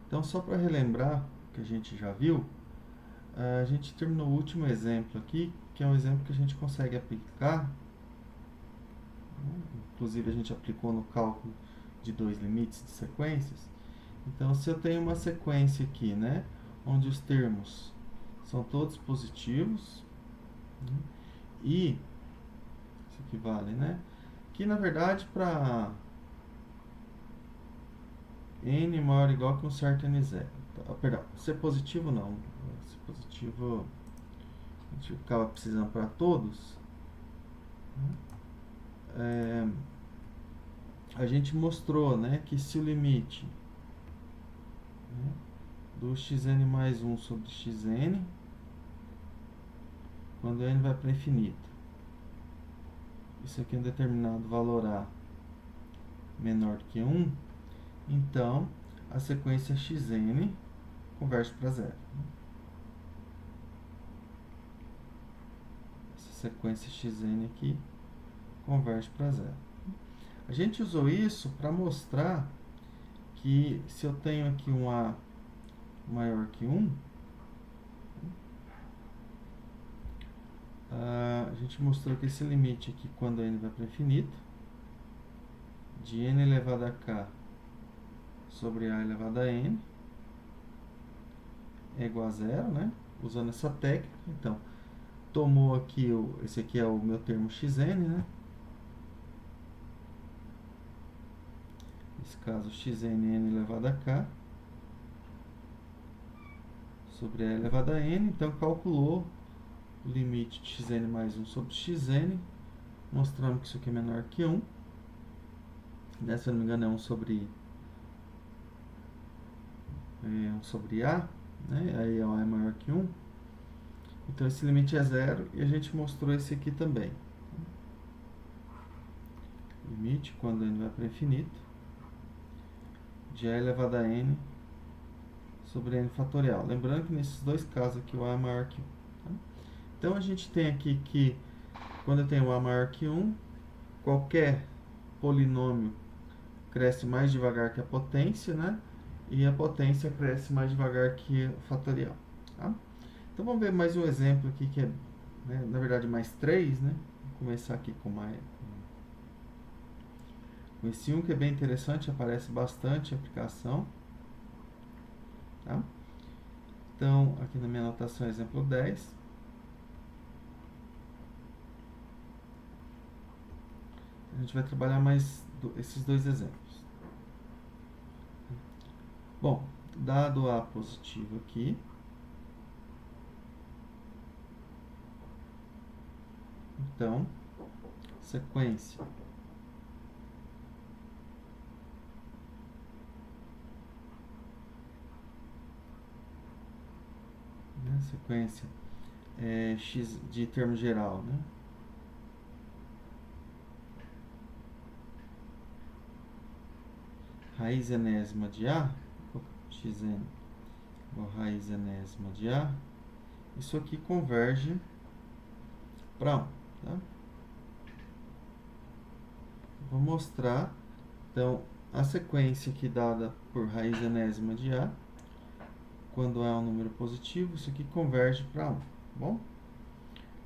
Então, só para relembrar o que a gente já viu, a gente terminou o último exemplo aqui, que é um exemplo que a gente consegue aplicar, inclusive a gente aplicou no cálculo de dois limites de sequências. Então, se eu tenho uma sequência aqui, né, onde os termos são todos positivos, né, e isso aqui vale, né, que na verdade para n maior ou igual que um certo n zero. Perdão, ser positivo não. Ser positivo a gente acaba precisando para todos. É, a gente mostrou, né, que se o limite, né, do xn mais 1 sobre xn, quando n vai para infinito, isso aqui é um determinado valor a menor que 1, então a sequência xn converte para zero. Essa sequência xn aqui converte para zero. A gente usou isso para mostrar que se eu tenho aqui um A maior que 1, a gente mostrou que esse limite aqui, quando n vai para infinito, de n elevado a k sobre a elevado a n, é igual a zero, né? Usando essa técnica. Então, tomou aqui, esse aqui é o meu termo xn, né? Nesse caso, xn n elevado a k sobre a elevado a n. Então, calculou o limite de xn mais 1 sobre xn, mostrando que isso aqui é menor que 1. Né? Se eu não me engano, é 1 sobre A, né? Aí A é maior que 1. Então, esse limite é zero e a gente mostrou esse aqui também. Limite, quando n vai para infinito, de A elevado a n sobre n fatorial. Lembrando que nesses dois casos aqui o A é maior que 1. Tá? Então, a gente tem aqui que quando eu tenho A maior que 1, qualquer polinômio cresce mais devagar que a potência, né? E a potência cresce mais devagar que o fatorial. Tá? Então vamos ver mais um exemplo aqui que é, né, na verdade, mais três, né? Vou começar aqui com esse um que é bem interessante, aparece bastante aplicação. Tá? Então, aqui na minha anotação, exemplo 10. A gente vai trabalhar mais esses dois exemplos. Bom, dado A positivo aqui, então, sequência sequência x de termo geral, né? Raiz enésima de A, xn igual a raiz enésima de A, isso aqui converge para 1. Tá? Vou mostrar, então, a sequência aqui dada por raiz enésima de A, quando A é um número positivo, isso aqui converge para 1. Tá bom?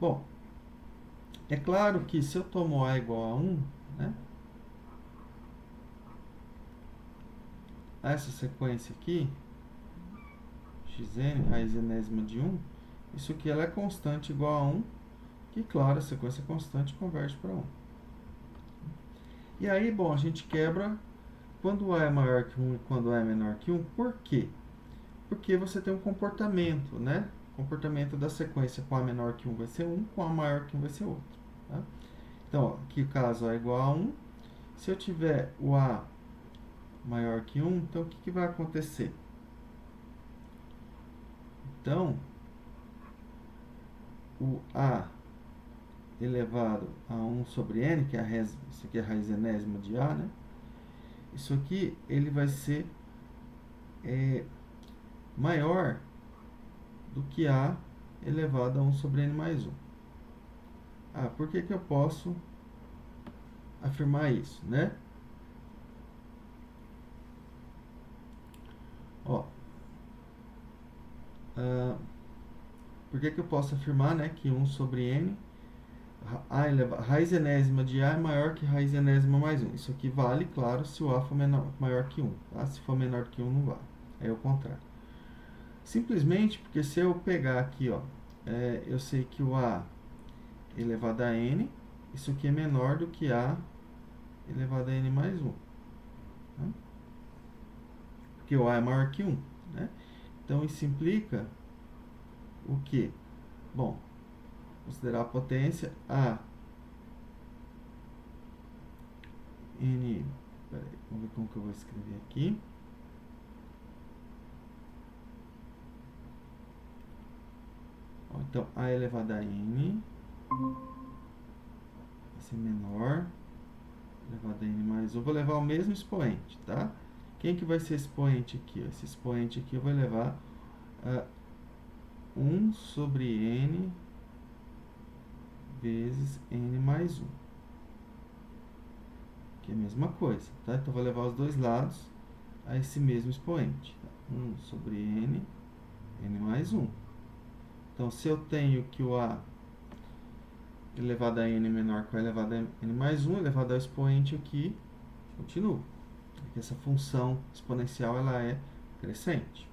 Bom, é claro que se eu tomo A igual a 1, né, essa sequência aqui, xn, raiz enésima de 1, isso aqui ela é constante igual a 1, que claro, a sequência constante converge para 1. E aí, bom, a gente quebra quando A é maior que 1 e quando A é menor que 1. Por quê? Porque você tem um comportamento, né? O comportamento da sequência com A menor que 1 vai ser 1, com A maior que 1 vai ser outro. Tá? Então, ó, aqui o caso A é igual a 1. Se eu tiver o A maior que 1, então o que vai acontecer? Então, o A elevado a 1 sobre n, que é isso aqui é a raiz enésima de A, né? Isso aqui ele vai ser maior do que A elevado a 1 sobre n mais 1. Por que eu posso afirmar isso, né? Ó, por que eu posso afirmar, né, que 1 sobre n, raiz enésima de A é maior que raiz enésima mais 1. Isso aqui vale, claro, se o A for maior que 1. Tá? Se for menor que 1, não vale. É o contrário. Simplesmente porque se eu pegar aqui, ó, eu sei que o A elevado a n, isso aqui é menor do que A elevado a n mais 1. Tá? Porque o A é maior que 1. Né? Então, isso implica o quê? Bom, considerar a potência A n... Peraí, vamos ver como que eu vou escrever aqui. Então, A elevado a n vai ser menor, elevado a n mais 1. Vou levar o mesmo expoente, tá? Quem que vai ser expoente aqui? Esse expoente aqui eu vou levar a 1 sobre n vezes n mais 1. Que é a mesma coisa, tá? Então, eu vou levar os dois lados a esse mesmo expoente. 1 sobre n, n mais 1. Então, se eu tenho que o A elevado a n menor que o A elevado a n mais 1, elevado ao expoente aqui, continuo. Porque essa função exponencial ela é crescente.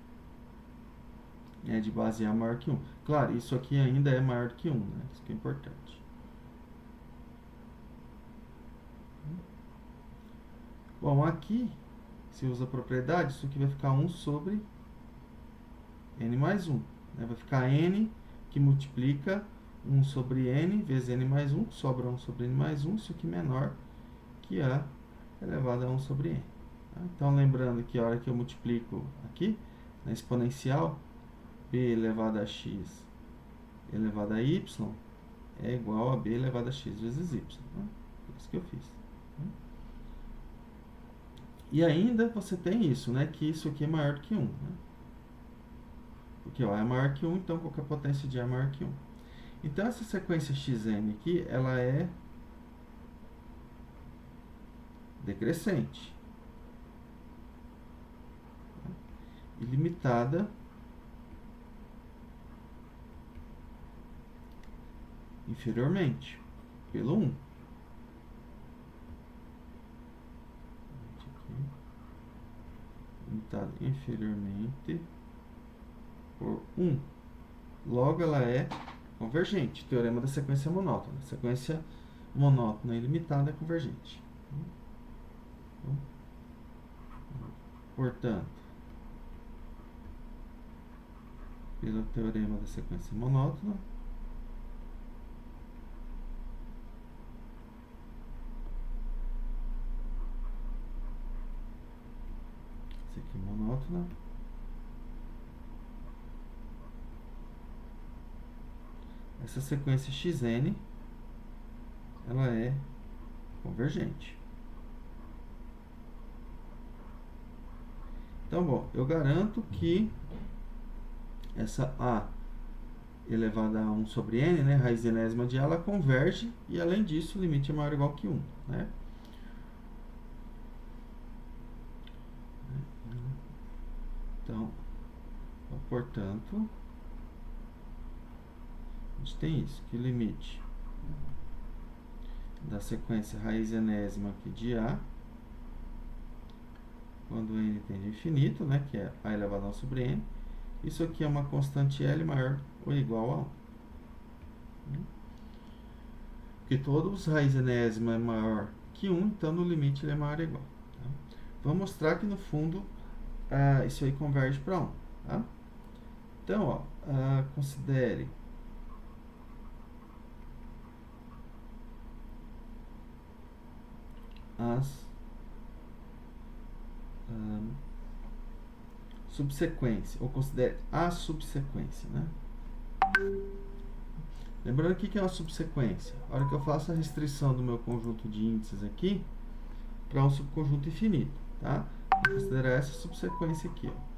É de base A maior que 1. Claro, isso aqui ainda é maior que 1, né? Isso que é importante. Bom, aqui, se usa a propriedade, isso aqui vai ficar 1 sobre n mais 1. Né? Vai ficar n que multiplica 1 sobre n vezes n mais 1, sobra 1 sobre n mais 1, isso aqui menor que A elevado a 1 sobre n. Tá? Então, lembrando que a hora que eu multiplico aqui, na exponencial, b elevado a x elevado a y é igual a b elevado a x vezes y. Tá? É isso que eu fiz. Tá? E ainda você tem isso, né? Que isso aqui é maior do que 1. Né? Porque ó, A é maior que 1, então qualquer potência de A é maior que 1. Então, essa sequência xn aqui, ela é decrescente. Tá? E limitada inferiormente pelo 1. Limitada inferiormente por 1. Logo, ela é convergente. Teorema da sequência monótona. Sequência monótona ilimitada é convergente. Então, portanto, pelo teorema da sequência monótona, esse aqui é monótona, essa sequência xn, ela é convergente. Então, bom, eu garanto que essa A elevada a 1 sobre n, né, raiz enésima de A, ela converge e, além disso, o limite é maior ou igual que 1. Né? Então, portanto, a gente tem isso, que o limite da sequência raiz enésima aqui de A, quando n tende a infinito, né, que é A elevado a 1 sobre n, isso aqui é uma constante L maior ou igual a 1. Porque todos raiz enésima é maior que 1, então no limite ele é maior ou igual. Tá? Vamos mostrar que no fundo isso aí converge para 1. Tá? Então, ó, considere as subsequências, ou considere a subsequência, né? Lembrando que é uma subsequência. A hora que eu faço a restrição do meu conjunto de índices aqui para um subconjunto infinito, tá? Vou considerar essa subsequência aqui, ó.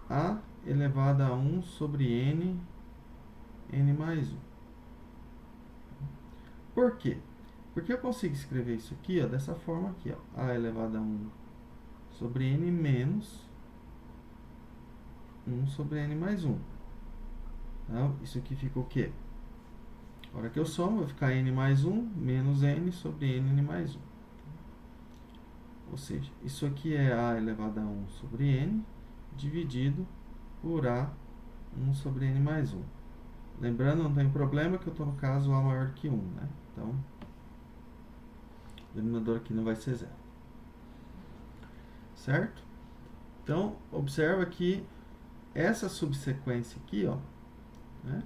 A elevado a 1 sobre n, n mais 1. Por quê? Porque eu consigo escrever isso aqui, ó, dessa forma aqui, ó. A elevado a 1 sobre n menos 1 sobre n mais 1. Então, isso aqui fica o quê? A hora que eu somo, vai ficar n mais 1 menos n sobre n mais 1. Ou seja, isso aqui é a elevado a 1 sobre n dividido por a 1 sobre n mais 1. Lembrando, não tem problema que eu estou no caso a maior que 1, né? Então, o denominador aqui não vai ser zero. Certo? Então, observa que essa subsequência aqui, ó, né?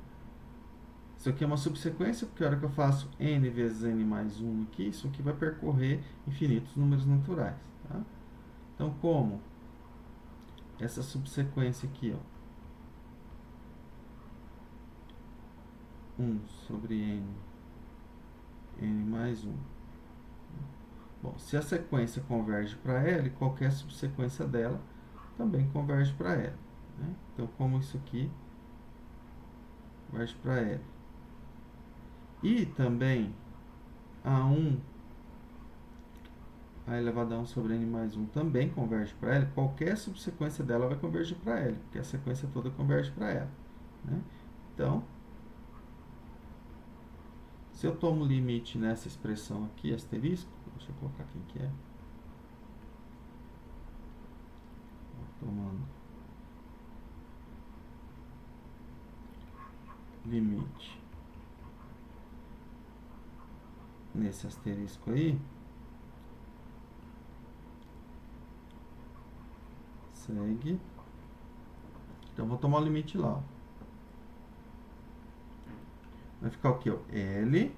Isso aqui é uma subsequência, porque a hora que eu faço n vezes n mais 1 aqui, isso aqui vai percorrer infinitos números naturais. Tá? Então, como essa subsequência aqui, ó, 1 sobre n mais 1. Bom, se a sequência converge para L, qualquer subsequência dela também converge para L. Né? Então, como isso aqui converge para L. E também a1, a elevado a 1 sobre n mais 1 também converge para L. Qualquer subsequência dela vai convergir para L, porque a sequência toda converge para L. Né? Então, se eu tomo limite nessa expressão aqui, asterisco, deixa eu colocar quem que é. Tomando limite nesse asterisco aí, segue. Então, vou tomar o limite lá. Ó. Vai ficar o quê? L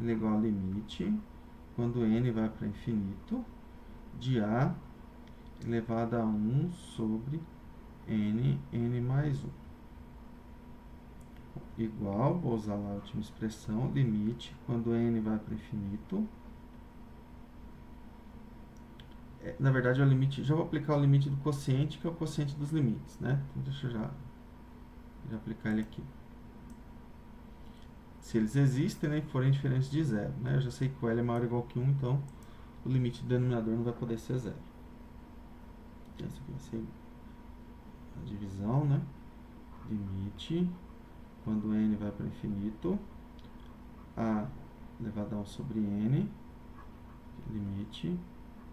é igual a limite, quando n vai para infinito, de a elevado a 1 sobre n mais 1. Igual, vou usar lá a última expressão, limite, quando n vai para infinito. Na verdade, é o limite, já vou aplicar o limite do quociente, que é o quociente dos limites, né? Então, deixa eu já aplicar ele aqui. Se eles existem, né, e forem diferentes de zero, né? Eu já sei que o L é maior ou igual que 1, então o limite do denominador não vai poder ser zero. Essa aqui vai ser a divisão, né? Limite, quando n vai para infinito, a elevado a 1 sobre n, limite,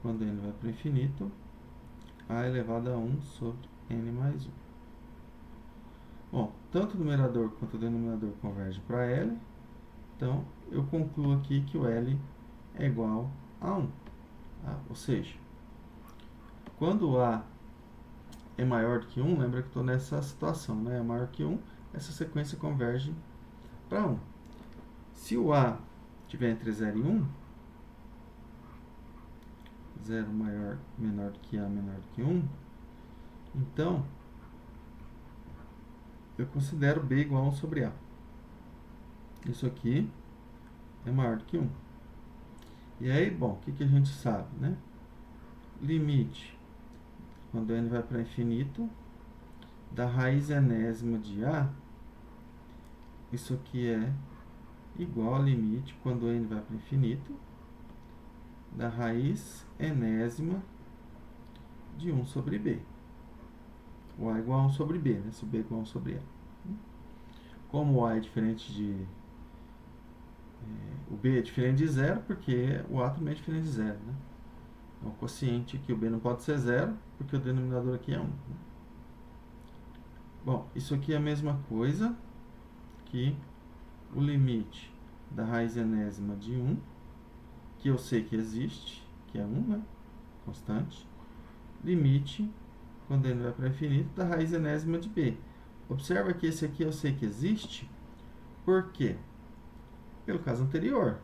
quando n vai para infinito, a elevado a 1 sobre n mais 1. Bom, tanto o numerador quanto o denominador convergem para L, então eu concluo aqui que o L é igual a 1. Tá? Ou seja, quando o A é maior do que 1, lembra que estou nessa situação, né? É maior que 1, essa sequência converge para 1. Se o A estiver entre 0 e 1, 0 menor do que A menor do que 1, então eu considero B igual a 1 sobre A. Isso aqui é maior do que 1. E aí, bom, o que a gente sabe, né? Limite, quando n vai para infinito, da raiz enésima de A, isso aqui é igual a limite, quando n vai para infinito, da raiz enésima de 1 sobre B. O A é igual a 1 sobre B, né? Se o B é igual a 1 sobre A. Como o A é diferente de... o B é diferente de zero, porque o A também é diferente de zero, né? Então, o quociente aqui, o B não pode ser zero, porque o denominador aqui é 1. Né? Bom, isso aqui é a mesma coisa que o limite da raiz enésima de 1, que eu sei que existe, que é 1, né? Constante. Limite, quando n vai para infinito, da raiz enésima de B. Observa que esse aqui eu sei que existe, por quê? Pelo caso anterior,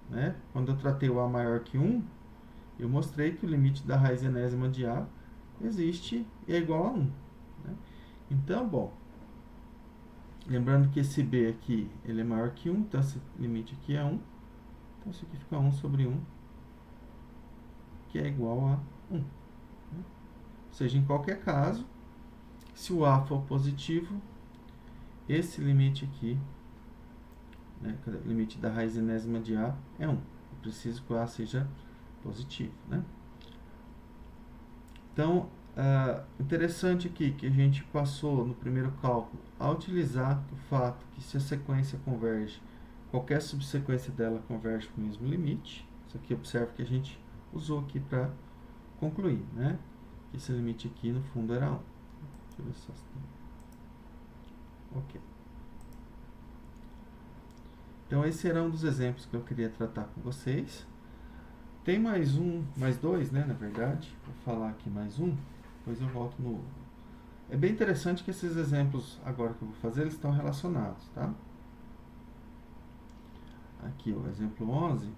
né? Quando eu tratei o A maior que 1, eu mostrei que o limite da raiz enésima de A existe e é igual a 1. Né? Então, bom, lembrando que esse B aqui ele é maior que 1, então esse limite aqui é 1. Então, isso aqui fica 1 sobre 1, que é igual a 1. Né? Ou seja, em qualquer caso, se o A for positivo, esse limite aqui, né, o limite da raiz enésima de A é 1. Eu preciso que o A seja positivo. Né? Então, interessante aqui que a gente passou no primeiro cálculo a utilizar o fato que se a sequência converge, qualquer subsequência dela converge para o mesmo limite. Isso aqui observa que a gente usou aqui para concluir, né? Esse limite aqui no fundo era 1. Deixa eu ver só se tem. Ok. Então esse era um dos exemplos que eu queria tratar com vocês. Tem mais dois, né, na verdade. Vou falar aqui mais um, depois eu volto no... É bem interessante que esses exemplos agora que eu vou fazer, eles estão relacionados, tá? Aqui o exemplo 11.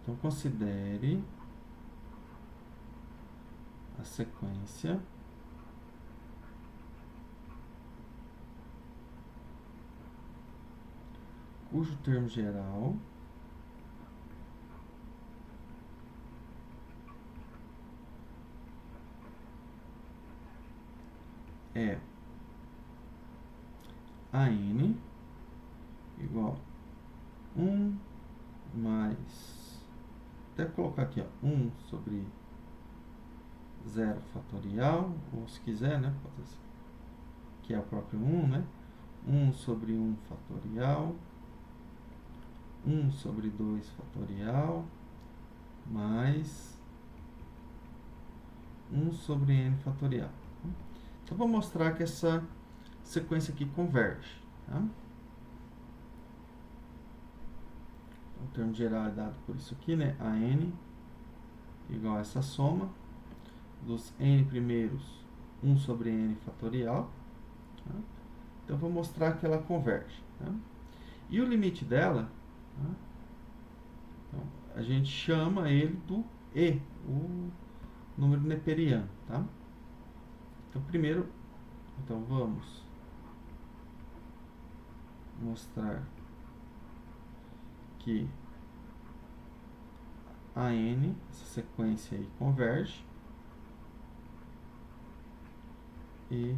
Então considere a sequência cujo termo geral é AN igual 1 mais, até colocar aqui, ó, 1 sobre 0 fatorial, ou se quiser, né, pode ser, que é o próprio 1, né, 1 sobre 1 fatorial, 1 sobre 2 fatorial, mais 1 sobre n fatorial. Então, vou mostrar que essa sequência aqui converge, tá? O termo geral é dado por isso aqui, né? A n igual a essa soma dos n primeiros 1 sobre n fatorial. Tá? Então, vou mostrar que ela converge. Tá? E o limite dela, tá? Então, a gente chama ele do E, o número neperiano. Tá? Então, primeiro, vamos mostrar que a n, essa sequência aí, converge e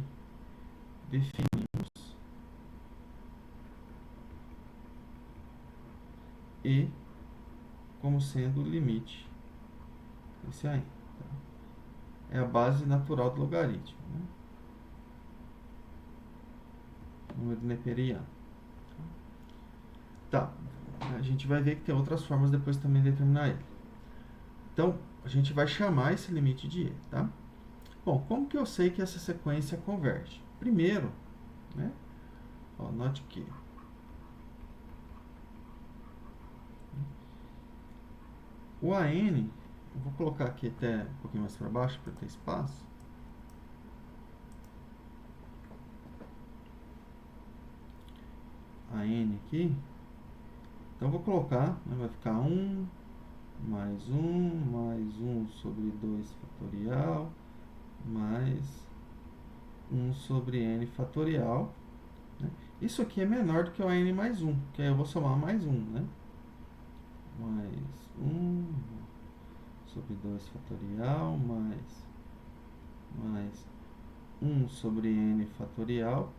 definimos E como sendo o limite desse aí. Tá? É a base natural do logaritmo, né? Número neperiano. Tá, a gente vai ver que tem outras formas depois também de determinar ele. Então, a gente vai chamar esse limite de E, tá? Bom, como que eu sei que essa sequência converge? Primeiro, né? Ó, note que o AN, eu vou colocar aqui até um pouquinho mais para baixo para ter espaço. AN aqui. Então, vou colocar, né, vai ficar 1 mais 1 sobre 2 fatorial mais 1 sobre n fatorial. Né? Isso aqui é menor do que o n mais 1, que aí eu vou somar mais 1, né? Mais 1 sobre 2 fatorial mais 1 sobre n fatorial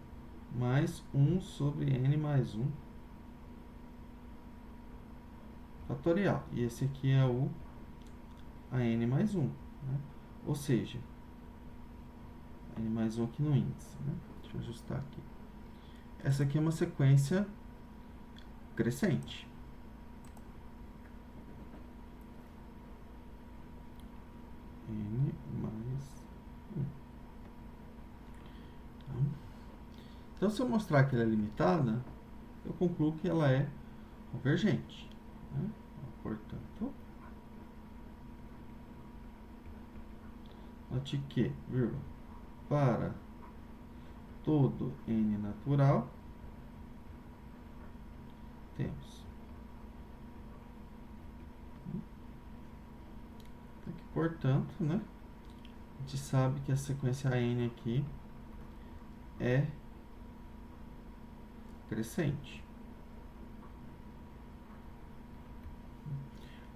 mais 1 sobre n mais 1 fatorial. E esse aqui é o n mais 1. Né? Ou seja, n mais 1 aqui no índice. Né? Deixa eu ajustar aqui. Essa aqui é uma sequência crescente. N mais 1. Então, se eu mostrar que ela é limitada, eu concluo que ela é convergente. Né? Portanto, note que, vírgula, para todo n natural, temos aqui, portanto, né, a gente sabe que a sequência n aqui é crescente.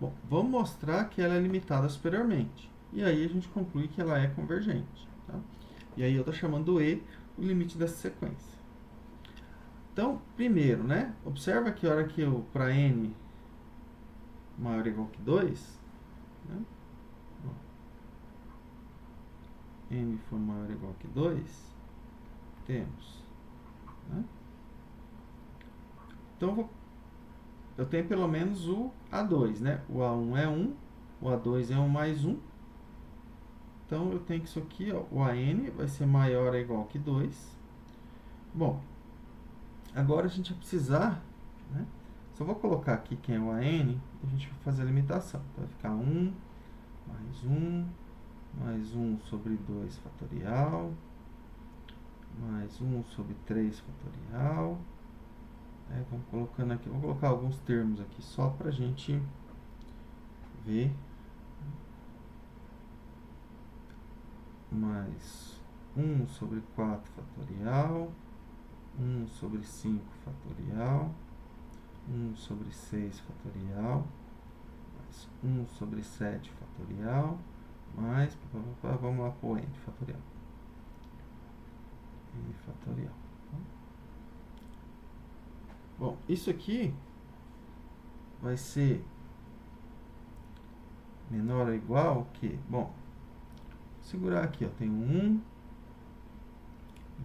Bom, vamos mostrar que ela é limitada superiormente. E aí a gente conclui que ela é convergente. Tá? E aí eu estou chamando E o limite dessa sequência. Então, primeiro, né? Observa que a hora que eu, para n maior ou igual que 2, né? N for maior ou igual que 2, temos, né? Então, eu tenho pelo menos o A2, né? O A1 é 1, o A2 é 1 mais 1. Então, eu tenho que isso aqui, ó, o AN vai ser maior ou igual que 2. Bom, agora a gente vai precisar, né? Só vou colocar aqui quem é o AN e a gente vai fazer a limitação. Então, vai ficar 1 mais 1 sobre 2 fatorial, mais 1 sobre 3 fatorial. Vamos colocando aqui, vou colocar alguns termos aqui só para a gente ver. Mais 1 sobre 4 fatorial, 1 sobre 5 fatorial, 1 sobre 6 fatorial, mais 1 sobre 7 fatorial, mais, vamos lá para o n fatorial. N fatorial. Bom, isso aqui vai ser menor ou igual que, bom, vou segurar aqui, ó, tem 1,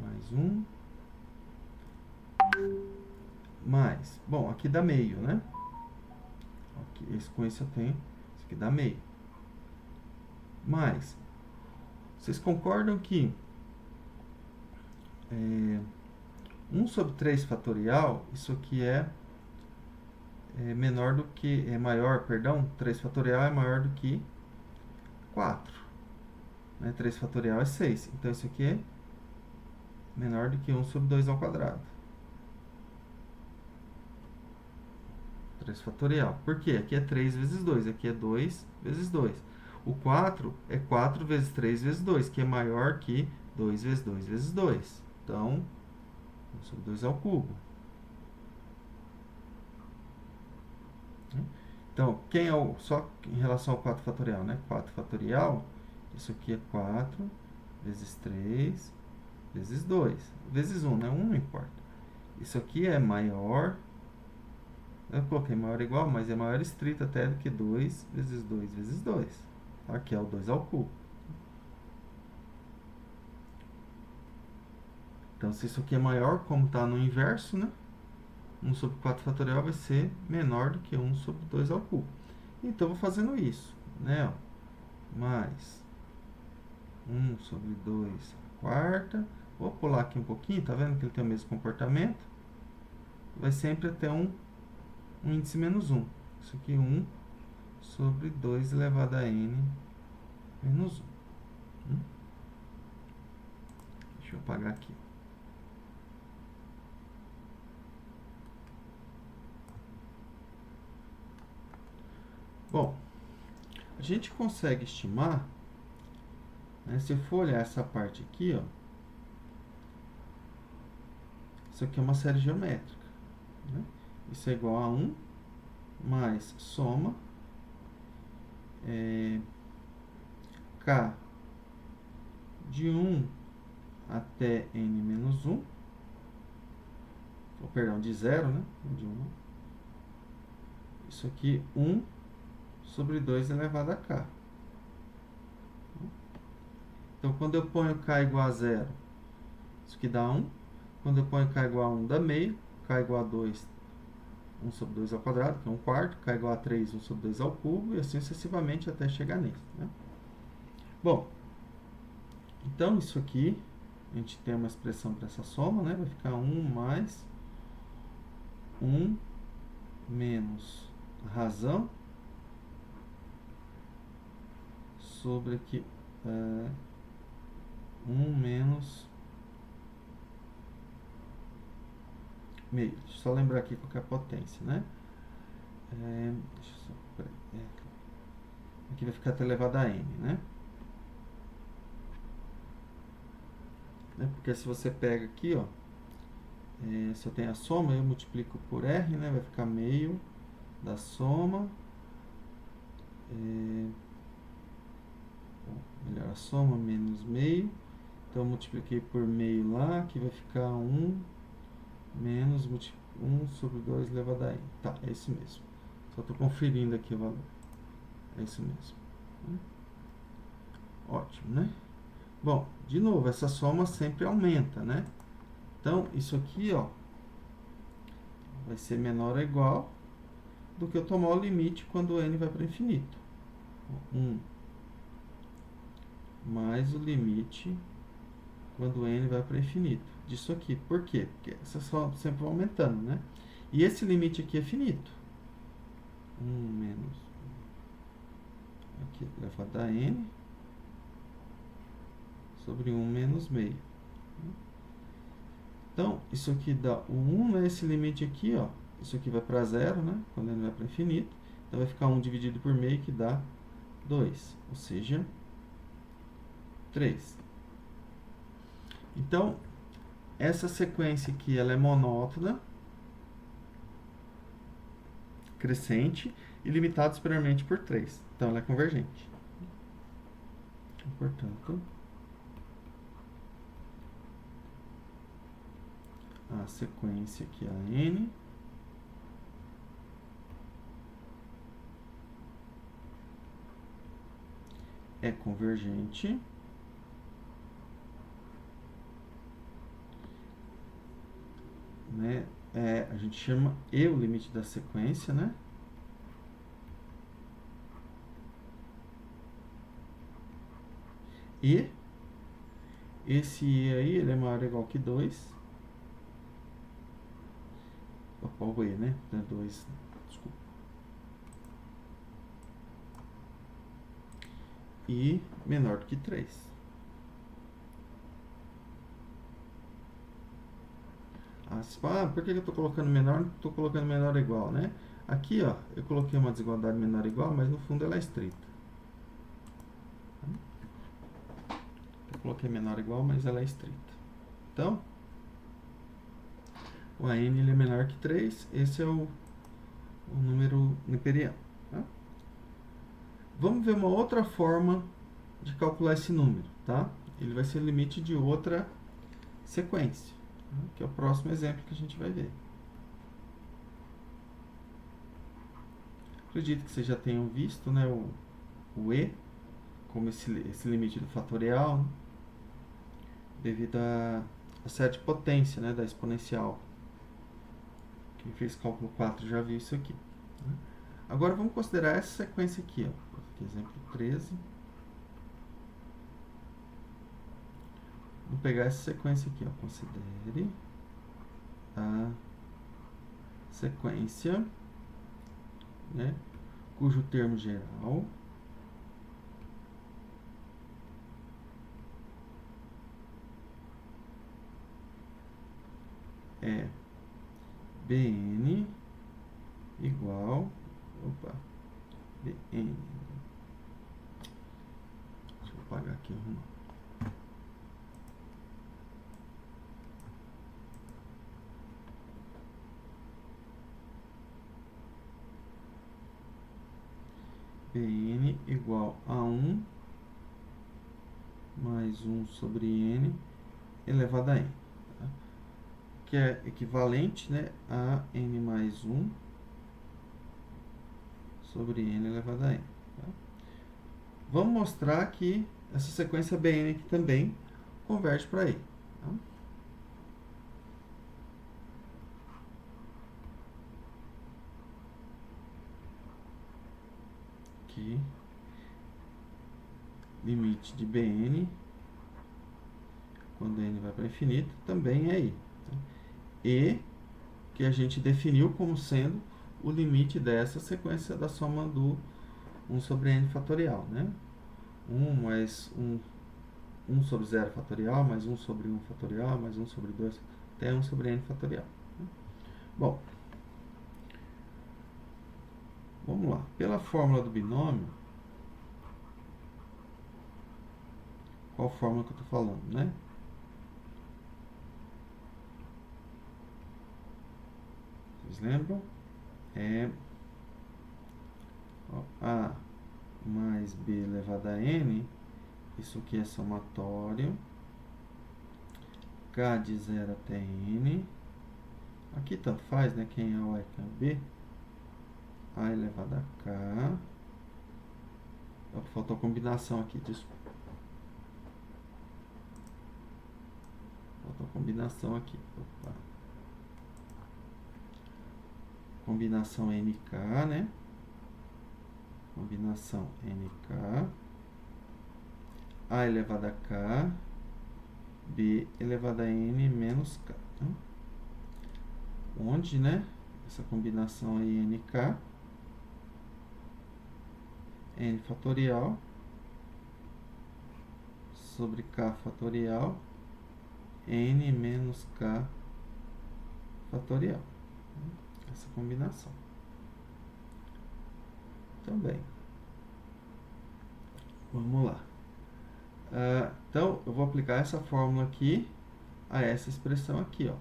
mais 1, mais, bom, aqui dá meio, né? Aqui, com esse eu tenho, isso aqui dá meio. Mas, vocês concordam que 1 sobre 3 fatorial, isso aqui é menor do que, é maior, perdão, 3 fatorial é maior do que 4. Né? 3 fatorial é 6. Então, isso aqui é menor do que 1 sobre 2 ao quadrado. 3 fatorial. Por quê? Aqui é 3 vezes 2, aqui é 2 vezes 2. O 4 é 4 vezes 3 vezes 2, que é maior que 2 vezes 2 vezes 2. Então, 1 sobre 2 ao cubo. Então, quem é o, só em relação ao 4 fatorial, né? 4 fatorial, isso aqui é 4 vezes 3 vezes 2. Vezes 1, né? 1 não importa. Isso aqui é maior, eu coloquei maior ou igual, mas é maior estrito até do que 2 vezes 2 vezes 2. Aqui é o 2 ao cubo. Então, se isso aqui é maior, como está no inverso, né? 1 sobre 4 fatorial vai ser menor do que 1 sobre 2 ao cubo. Então, eu vou fazendo isso, né? Mais 1 sobre 2 à quarta. Vou pular aqui um pouquinho, tá vendo que ele tem o mesmo comportamento? Vai sempre até um índice menos 1. Isso aqui 1 sobre 2 elevado a n menos 1. Deixa eu apagar aqui. Bom, a gente consegue estimar, né, se eu for olhar essa parte aqui, ó, isso aqui é uma série geométrica, né? Isso é igual a 1 mais soma k de 1 até n menos 1, ou perdão, de 0, né? De 1. Isso aqui 1 sobre 2 elevado a k. Então, quando eu ponho k igual a 0, isso aqui dá 1. Quando eu ponho k igual a 1, dá meio. K igual a 2, 1 sobre 2 ao quadrado, que é 1 quarto. K igual a 3, 1 sobre 2 ao cubo. E assim sucessivamente até chegar nesse, né? Bom, então isso aqui, a gente tem uma expressão para essa soma, né? Vai ficar 1 mais 1 menos a razão sobre aqui 1 menos meio. Deixa eu só lembrar aqui qual que é a potência, né? Deixa eu só, peraí, aqui vai ficar até elevado a n, né? Porque se você pega aqui, ó, se eu tenho a soma, eu multiplico por r, né? Vai ficar meio da soma. Melhor a soma, menos meio. Então, eu multipliquei por meio lá, que vai ficar 1 menos 1 sobre 2 elevado a n. Tá, é isso mesmo. Só estou conferindo aqui o valor. É isso mesmo. Ótimo, né? Bom, de novo, essa soma sempre aumenta, né? Então, isso aqui, ó, vai ser menor ou igual do que eu tomar o limite quando n vai para infinito. 1 mais o limite quando n vai para infinito. Disso aqui. Por quê? Porque essa soma sempre vai aumentando, né? E esse limite aqui é finito. 1 menos... Aqui, elevado a n sobre 1 menos meio. Então, isso aqui dá o 1, né? Esse limite aqui, ó. Isso aqui vai para zero, né? Quando n vai para infinito. Então, vai ficar 1 dividido por meio, que dá 2. Ou seja, 3. Então, essa sequência aqui, ela é monótona, crescente e limitada superiormente por 3. Então, ela é convergente. Portanto, a sequência aqui, a n, é convergente, né? A gente chama E o limite da sequência, né? E esse E aí, ele é maior ou igual que 2. Opa, o E, né? 2, desculpa. E menor do que 3. Por que eu estou colocando menor? Não estou colocando menor ou igual, né? Aqui, ó, eu coloquei uma desigualdade menor ou igual, mas no fundo ela é estrita. Eu coloquei menor ou igual, mas ela é estrita. Então, o AN ele é menor que 3, esse é o número neperiano. Tá? Vamos ver uma outra forma de calcular esse número, tá? Ele vai ser o limite de outra sequência, tá? Que é o próximo exemplo que a gente vai ver. Acredito que vocês já tenham visto, né, o E como esse limite do fatorial, né, devido a certa potência, né, da exponencial. Quem fez cálculo 4 já viu isso aqui. Né? Agora vamos considerar essa sequência aqui, ó. Aqui, exemplo 13. Vou pegar essa sequência aqui, ó. Considere a sequência, né, cujo termo geral é Bn igual, Bn, deixa eu apagar aqui, arrumar. Bn igual a 1 mais 1 sobre n elevado a n, tá? Que é equivalente, né, a n mais 1 sobre n elevado a n. Tá? Vamos mostrar que essa sequência Bn aqui também converte para E. Tá? Aqui, limite de Bn, quando n vai para infinito, também é I. Tá? E que a gente definiu como sendo o limite dessa sequência da soma do 1 sobre n fatorial, né? 1 mais 1 sobre 0 fatorial, mais 1 sobre 1 fatorial, mais 1 sobre 2, até 1 sobre n fatorial. Bom, vamos lá. Pela fórmula do binômio, qual fórmula que eu estou falando, né? Vocês lembram? É A mais B elevado a N, isso aqui é somatório, K de 0 até N, Aqui tanto faz, né? Quem é o A e quem é o B. A elevado a K. Faltou combinação aqui, desculpa. Faltou combinação aqui. Opa. Combinação NK, né? Combinação NK. A elevado a K. B elevado a N menos K. Tá? Onde, né? Essa combinação aí NK. N fatorial sobre K fatorial N menos K fatorial. Essa combinação. Também. Vamos lá. Então, eu vou aplicar essa fórmula aqui a essa expressão aqui, ó.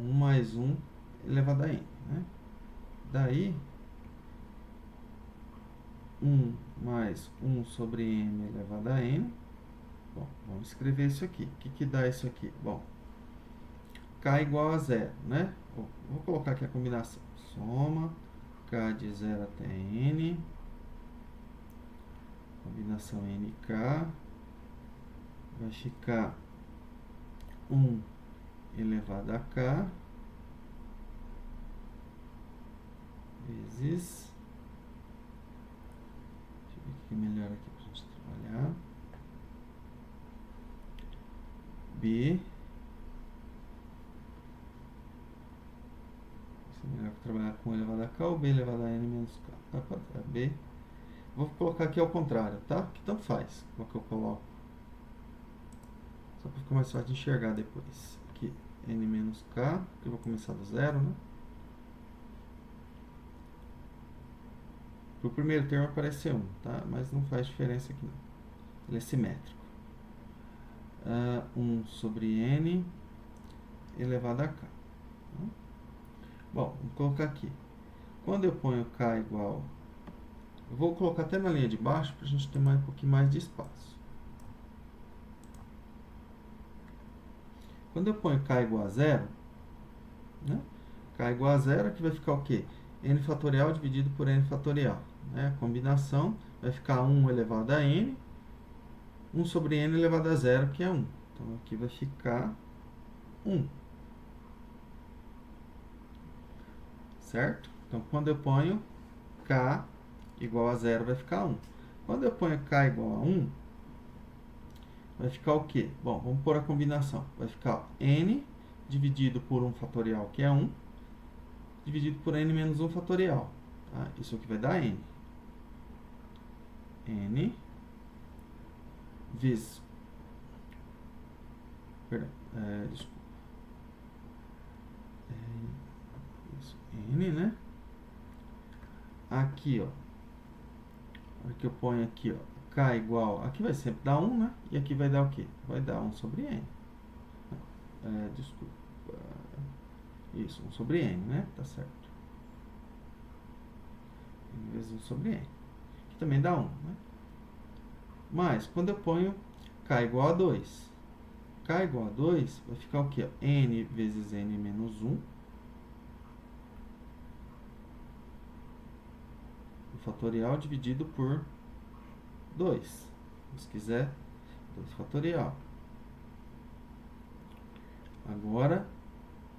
1 mais 1 elevado a n. Né? Daí, 1 mais 1 sobre m elevado a n. Bom, vamos escrever isso aqui. O que dá isso aqui? Bom, k igual a 0, né? Vou colocar aqui a combinação. Soma k de 0 até n. Combinação nk. Vai ficar 1 elevado a k vezes... Deixa eu ver o que é melhor aqui para a gente trabalhar. B. Se é melhor que trabalhar com elevado a k ou b elevado a n menos k. Tá, pode ser b. Vou colocar aqui ao contrário, tá? Que tanto faz qual que eu coloco. Só para ficar mais fácil de enxergar depois. Aqui, n menos k, que eu vou começar do zero, né? Para o primeiro termo aparece 1, tá? Mas não faz diferença aqui, não. Ele é simétrico. 1 sobre n elevado a k. Bom, vou colocar aqui. Quando eu ponho k igual... Eu vou colocar até na linha de baixo para a gente ter um pouquinho mais de espaço. Quando eu ponho k igual a 0, né? K igual a 0, aqui vai ficar o quê? N fatorial dividido por N fatorial. Né? A combinação vai ficar 1 elevado a N, 1 sobre N elevado a 0, que é 1. Então, aqui vai ficar 1. Certo? Então, quando eu ponho K igual a 0, vai ficar 1. Quando eu ponho K igual a 1, vai ficar o quê? Bom, vamos pôr a combinação. Vai ficar N dividido por 1 fatorial, que é 1, dividido por N menos 1 fatorial. Tá? Isso aqui vai dar N. N vezes... Perdão, desculpa. Isso, N, né? Aqui, ó. A hora que eu ponho aqui, ó. K igual... Aqui vai sempre dar 1, né? E aqui vai dar o quê? Vai dar 1 sobre N. Desculpa. Isso, 1 sobre N, né? Tá certo. N vezes 1 sobre N. Que também dá 1, né? Mas, quando eu ponho K igual a 2. K igual a 2 vai ficar o quê? N vezes N menos 1. O fatorial dividido por 2. Se quiser, 2 fatorial. Agora,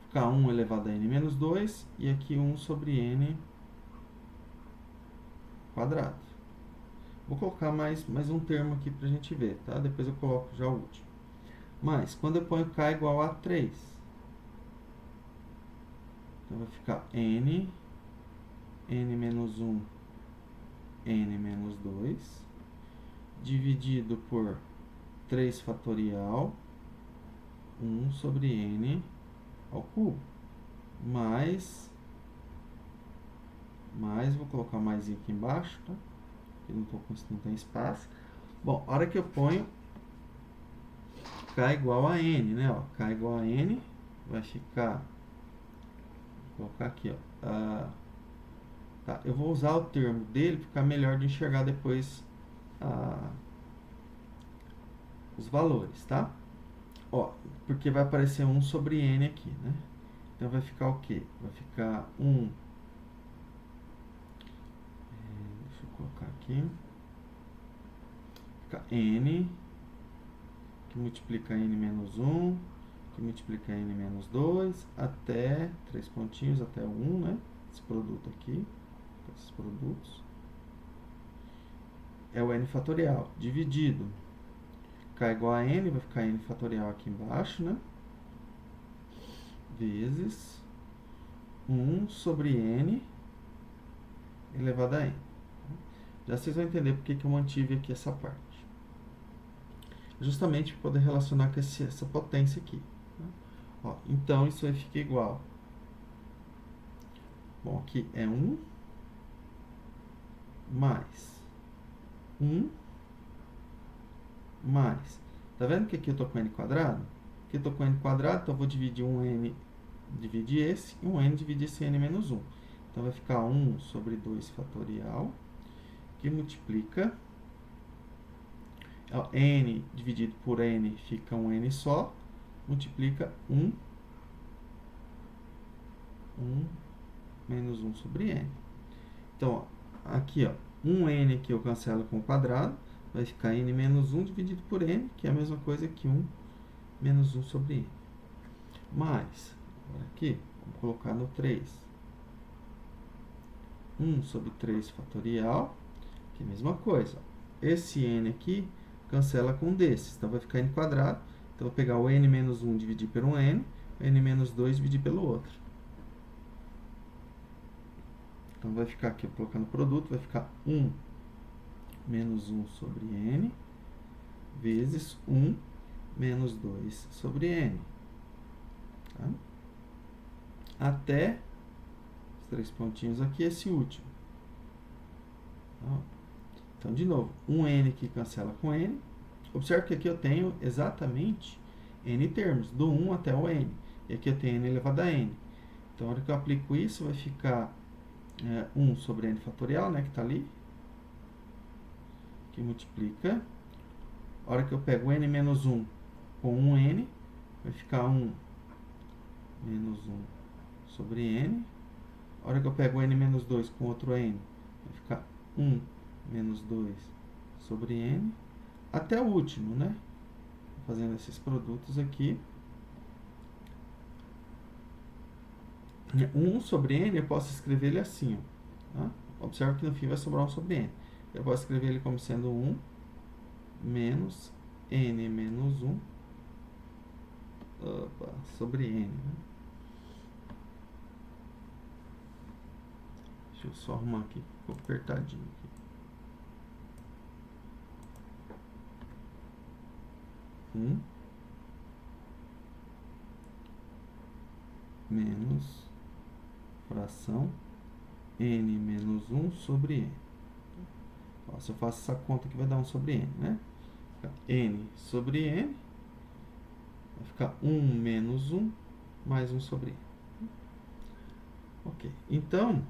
ficar 1 elevado a N menos 2. E aqui 1 sobre N quadrado. Vou colocar mais um termo aqui para a gente ver, tá? Depois eu coloco já o último. Mas, quando eu ponho K igual a 3, então vai ficar N menos 1, N menos 2, dividido por 3 fatorial, 1 sobre N ao cubo. Mais, vou colocar mais aqui embaixo, tá? Não tem espaço. Bom, a hora que eu ponho K igual a N, né? Ó, K igual a N vai ficar... Vou colocar aqui, ó. Tá, eu vou usar o termo dele para ficar melhor de enxergar depois os valores, tá? Ó, porque vai aparecer 1 sobre N aqui, né? Então vai ficar o quê? Vai ficar 1, deixa eu colocar aqui, fica n, que multiplica n menos 1, que multiplica n menos 2, até, 3 pontinhos, até 1, né? Esse produto aqui, esses produtos, é o n fatorial, dividido, k igual a n, vai ficar n fatorial aqui embaixo, né? Vezes 1 sobre n elevado a n. Já vocês vão entender porque que eu mantive aqui essa parte. Justamente para poder relacionar com essa potência aqui. Né? Ó, então, isso aí fica igual. Bom, aqui é 1 mais 1 mais. Tá vendo que aqui eu estou com n quadrado? Aqui eu estou com n quadrado, então eu vou dividir um n, dividir esse, e um n dividir esse n menos 1. Então, vai ficar 1 sobre 2 fatorial, que multiplica, ó, n dividido por n fica um n só, multiplica 1 menos 1 sobre n. Então, ó, aqui, ó, 1n aqui eu cancelo com o quadrado, vai ficar n menos 1 dividido por n, que é a mesma coisa que 1 menos 1 sobre n. Mais, agora aqui, vamos colocar no 3. 1 sobre 3 fatorial, que é a mesma coisa. Esse n aqui cancela com um desses, então vai ficar n quadrado. Então, eu vou pegar o n menos 1 dividir pelo n, o n menos 2 dividir pelo outro. Então, vai ficar aqui, colocando o produto, vai ficar 1 menos 1 sobre n, vezes 1 menos 2 sobre n. Tá? Até os 3 pontinhos aqui, esse último. Tá? Então, de novo, um n que cancela com n. Observe que aqui eu tenho exatamente n termos, do 1 até o n. E aqui eu tenho n elevado a n. Então, na hora que eu aplico isso, vai ficar 1 sobre n fatorial, né, que está ali, que multiplica. A hora que eu pego n menos 1 com 1n, vai ficar 1 menos 1 sobre n. A hora que eu pego n menos 2 com outro n, vai ficar 1 menos 2 sobre n, até o último, né? Fazendo esses produtos aqui. 1 sobre n, eu posso escrever ele assim, ó, tá? Observe que no fim vai sobrar 1 sobre n. Eu posso escrever ele como sendo 1 menos n menos 1 sobre n. Né? Deixa eu só arrumar aqui, ficou apertadinho aqui. 1 menos fração n menos 1 sobre n. Ó, se eu faço essa conta aqui, vai dar 1 sobre n, né? N sobre n, vai ficar 1 menos 1 mais 1 sobre n. Ok, então,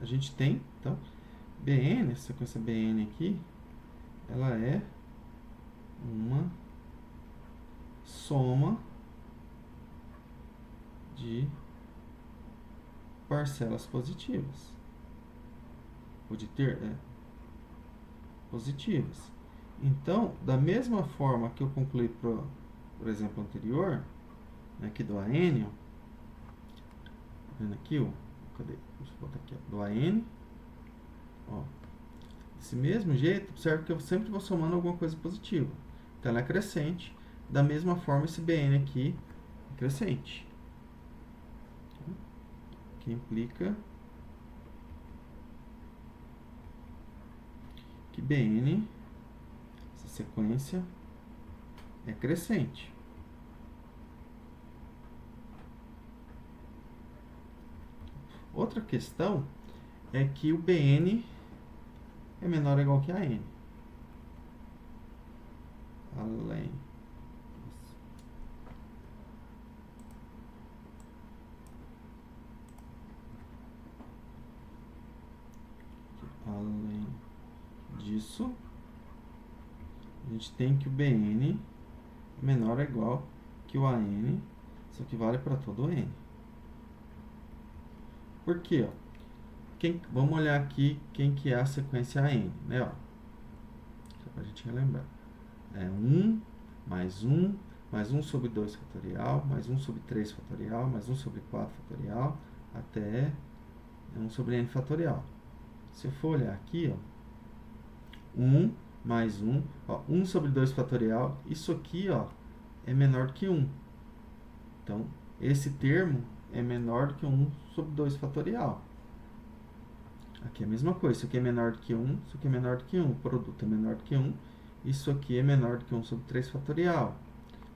a gente tem, então, Bn, essa sequência Bn aqui, ela é uma soma de parcelas positivas. Ou de positivas. Então, da mesma forma que eu concluí por exemplo anterior, né, aqui do AN, ó, vendo aqui, ó, cadê? Deixa eu botar aqui, ó, do AN, ó, desse mesmo jeito, observe que eu sempre vou somando alguma coisa positiva. Então, ela é crescente. Da mesma forma, esse Bn aqui é crescente. Que implica que Bn, essa sequência, é crescente. Outra questão é que o Bn é menor ou igual que a n. Além disso, a gente tem que o Bn é menor ou igual que o An. Isso aqui vale para todo N. Por quê? Ó? Vamos olhar aqui quem que é a sequência An, né? Ó, só para a gente relembrar. É 1 mais 1 sobre 2 fatorial, mais 1 sobre 3 fatorial, mais 1 sobre 4 fatorial, até 1 sobre n fatorial. Se eu for olhar aqui, ó, 1 mais 1, ó, 1 sobre 2 fatorial, isso aqui, ó, é menor do que 1. Então, esse termo é menor do que 1 sobre 2 fatorial. Aqui é a mesma coisa, isso aqui é menor do que 1, isso aqui é menor do que 1, o produto é menor do que 1, isso aqui é menor do que 1 sobre 3 fatorial.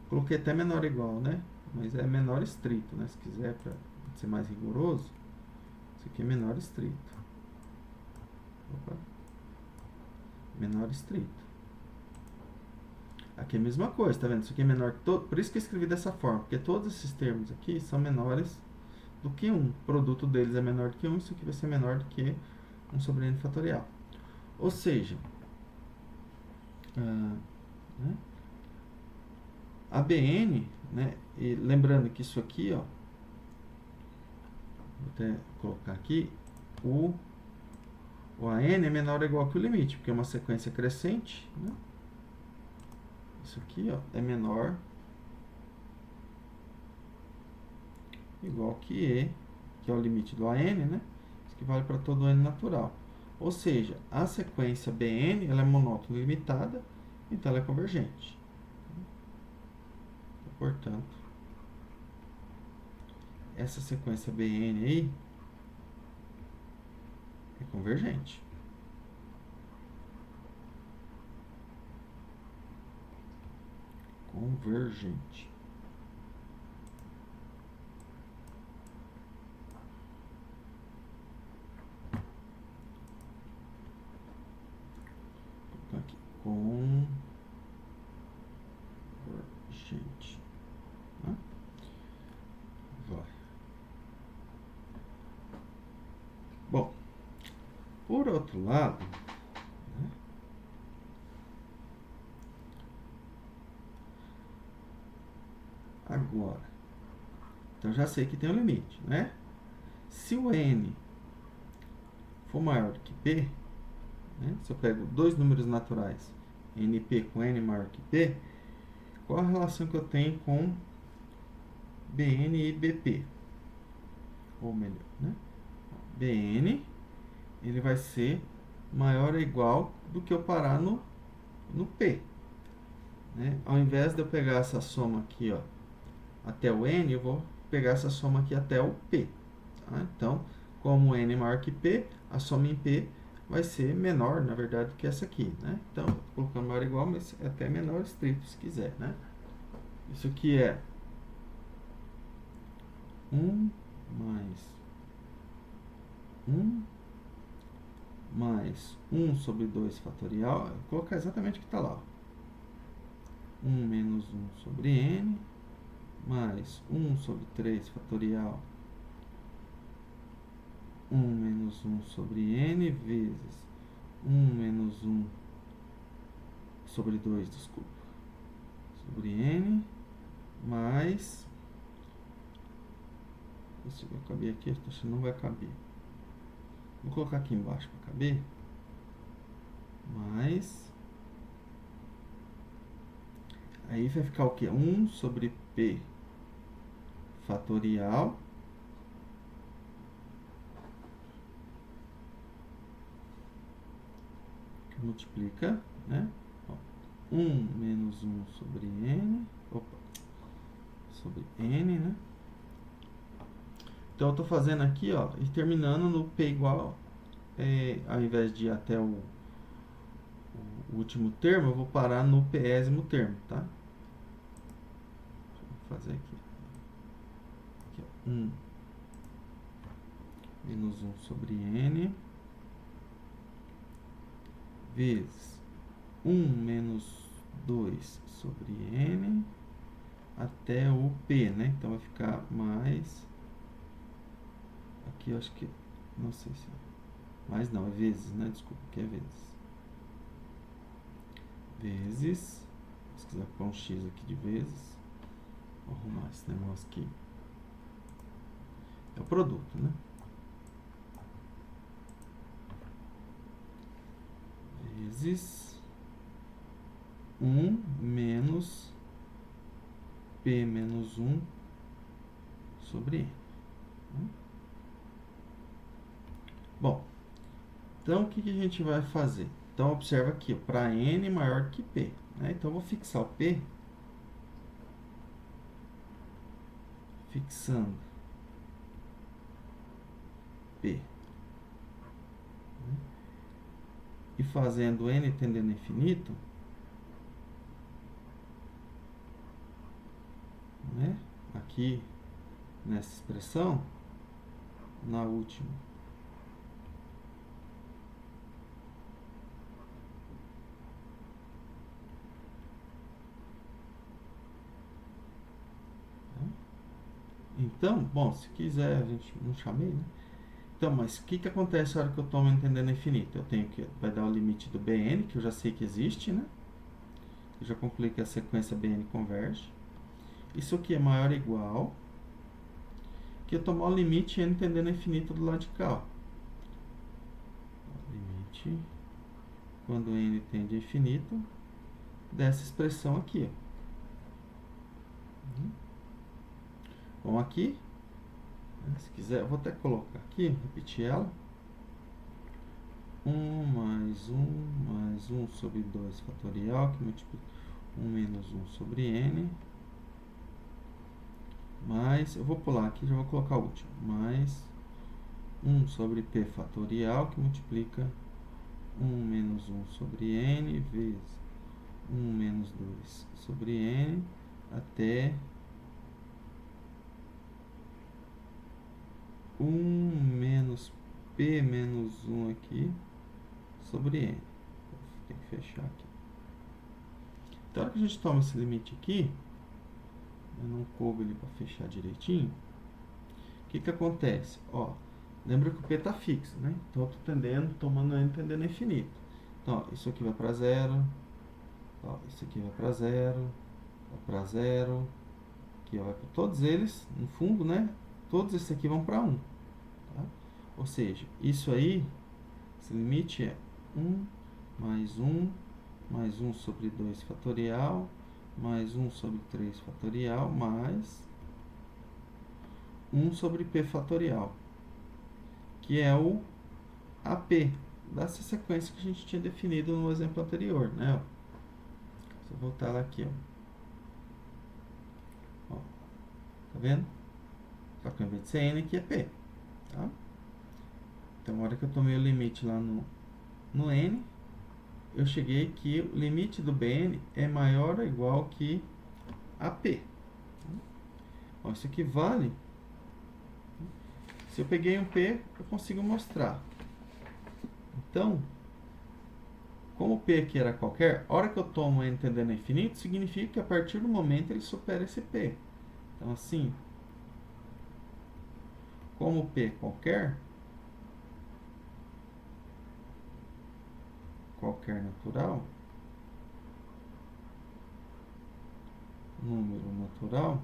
Coloquei até menor ou igual, né? Mas é menor estrito, né? Se quiser, para ser mais rigoroso, isso aqui é menor estrito. Opa. Menor estrito. Aqui é a mesma coisa, tá vendo? Isso aqui é menor que todo. Por isso que eu escrevi dessa forma, porque todos esses termos aqui são menores do que 1. O produto deles é menor do que 1, isso aqui vai ser menor do que 1 sobre n fatorial. Ou seja, né? A Bn, né? E lembrando que isso aqui, ó, vou até colocar aqui, o An é menor ou igual que o limite, porque é uma sequência crescente, né? Isso aqui, ó, é menor igual que E, que é o limite do An, né? Isso que vale para todo N natural. Ou seja, a sequência Bn ela é monótona limitada, então ela é convergente. Portanto, essa sequência Bn aí é convergente. Convergente. Vou aqui. Convergente. Vai. Bom, por outro lado, né, agora, então já sei que tem um limite, né? Se o n for maior do que p, né, se eu pego dois números naturais, np com n maior que p, qual a relação que eu tenho com bn e bp? Ou melhor, né? Bn, ele vai ser maior ou igual do que eu parar no p. Né? Ao invés de eu pegar essa soma aqui, ó, até o n, eu vou pegar essa soma aqui até o p. Tá? Então, como n é maior que p, a soma em p vai ser menor, na verdade, do que essa aqui. Né? Então, estou colocando maior ou igual, mas é até menor estrito, se quiser. Né? Isso aqui é 1 mais 1 mais 1 sobre 2 fatorial. Vou colocar exatamente o que está lá. 1 menos 1 sobre n mais 1 sobre 3 fatorial 1 menos 1 sobre n vezes 1 menos 1 sobre 2, desculpa, sobre n mais, se vai caber aqui, acho que não vai caber, vou colocar aqui embaixo para caber, mais, aí vai ficar o que? 1 sobre p fatorial que multiplica, né? 1 menos 1 sobre n, sobre n, né? Então, eu estou fazendo aqui, ó, e terminando no p igual, ao invés de ir até o último termo, eu vou parar no pésimo termo, tá? Vou fazer aqui. Aqui, ó, 1 menos 1 sobre n vezes 1 menos 2 sobre n até o p, né? Então, vai ficar mais... Aqui eu acho que... Não sei se... Mais não, é vezes, né? Desculpa, aqui é vezes. vezes, se quiser pôr um x aqui de vezes, vou arrumar esse negócio aqui, é o produto, né? Vezes 1 menos P menos 1 sobre N. Bom, então o que a gente vai fazer? Então observa aqui, para N maior que P, né? Então eu vou fixar o P, fixando P, e fazendo N tendendo a infinito, né? Aqui nessa expressão, na última, então, bom, se quiser, a gente não chamei, né? Então, mas o que acontece na hora que eu tomo entendendo infinito? Eu tenho que, vai dar o limite do Bn, que eu já sei que existe, né? Eu já concluí que a sequência Bn converge. Isso aqui é maior ou igual que eu tomar o limite n tendendo a infinito do lado de cá. Limite, quando n tende a infinito, dessa expressão aqui. Bom, aqui, se quiser, eu vou até colocar aqui, repetir ela. 1 mais 1 sobre 2 fatorial, que multiplica 1 menos 1 sobre n, mais, eu vou pular aqui, já vou colocar o último, mais 1 sobre p fatorial, que multiplica 1 menos 1 sobre n, vezes 1 menos 2 sobre n, até 1 menos p menos 1 aqui, sobre n. Tem que fechar aqui. Então, na hora que a gente toma esse limite aqui, eu não coube ele para fechar direitinho, o que acontece? Ó, lembra que o p está fixo, né? Então, eu estou tomando n tendendo a infinito. Então, ó, isso aqui vai para zero, ó, isso aqui vai para zero, vai para zero, aqui ó, vai para todos eles, no fundo, né? Todos esses aqui vão para 1. Tá? Ou seja, isso aí, esse limite é 1 mais 1 mais 1 sobre 2 fatorial, mais 1 sobre 3 fatorial, mais 1 sobre p fatorial, que é o AP dessa sequência que a gente tinha definido no exemplo anterior, né? Se eu voltar lá aqui, ó. Tá vendo? Só que ao invés de ser N, aqui é P, tá? Então, na hora que eu tomei o limite lá no N, eu cheguei que o limite do Bn é maior ou igual que AP. Ó, isso aqui vale. Se eu peguei um P, eu consigo mostrar. Então, como o P aqui era qualquer, a hora que eu tomo N tendendo a infinito, significa que a partir do momento ele supera esse P. Então, assim, como o P é qualquer natural, número natural,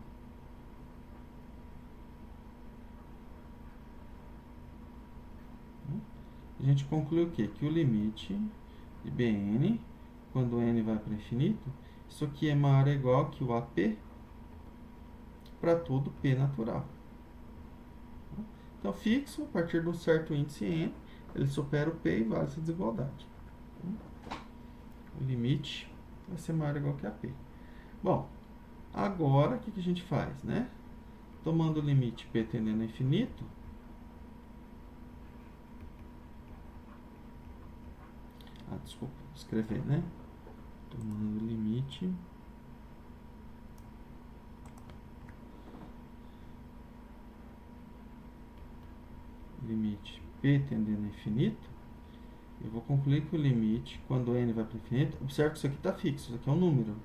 a gente conclui o quê? Que o limite de Bn, quando n vai para infinito, isso aqui é maior ou igual que o AP para todo P natural. Então, fixo, a partir de um certo índice n, ele supera o P e vale essa desigualdade. O limite vai ser maior ou igual que AP. Bom, agora, o que a gente faz, né? Tomando o limite P tendendo a infinito, desculpa, vou escrever, né? Tomando o limite P tendendo a infinito, eu vou concluir que o limite, quando n vai para infinito, observe que isso aqui está fixo, isso aqui é um número,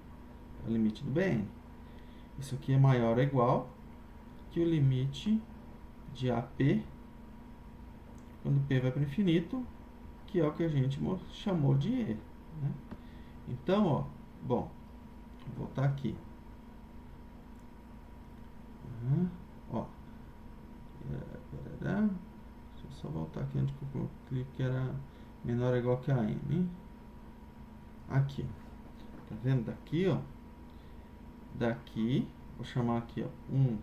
é o limite do Bn. Isso aqui é maior ou igual que o limite de AP, quando P vai para infinito, que é o que a gente chamou de E. Né? Então, ó, bom, vou voltar aqui. Ó, deixa eu só voltar aqui onde eu cliquei que era menor ou igual que a n. Aqui, tá vendo? Daqui, ó, daqui, vou chamar aqui, ó, 1,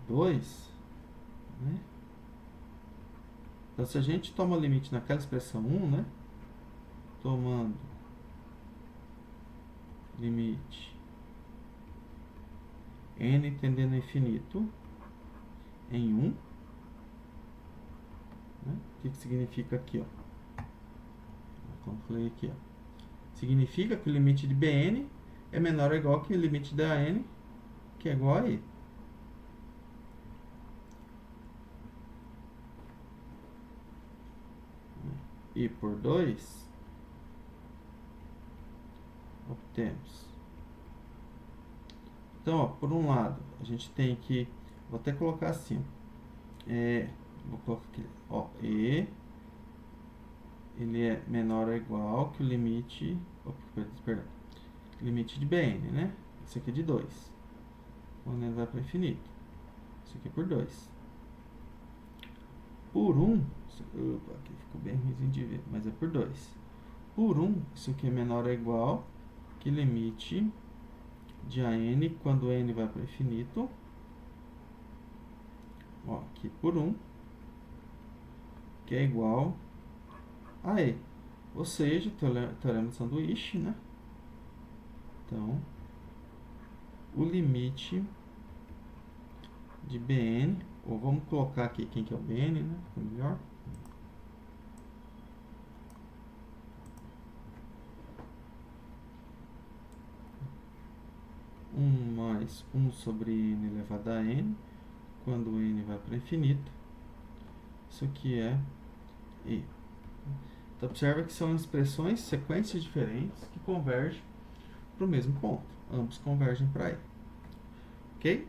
2, né? Então, se a gente toma o limite naquela expressão 1, né? Tomando limite n tendendo a infinito em 1, né? O que significa aqui, ó? Como eu falei aqui, ó. Significa que o limite de Bn é menor ou igual que o limite da n, que é igual a e. E por 2, obtemos. Então, ó, por um lado, a gente tem que... Vou até colocar assim. Vou colocar aqui, ó, e ele é menor ou igual que o limite... Perdão. Limite de Bn, né? Isso aqui é de 2. Quando ele vai para infinito. Isso aqui é por 2. Por 1... Opa, aqui ficou bem ruimzinho de ver, mas é por 2. Por 1, isso aqui é menor ou igual que limite de an quando n vai para infinito. Ó, aqui por 1, que é igual a e. Ou seja, teorema de sanduíche, né? Então, o limite de Bn, ou vamos colocar aqui quem que é o Bn, né? Fica melhor. Mais 1 sobre n elevado a n, quando n vai para infinito. Isso aqui é e. Então, observa que são expressões, sequências diferentes que convergem para o mesmo ponto. Ambos convergem para e. Ok?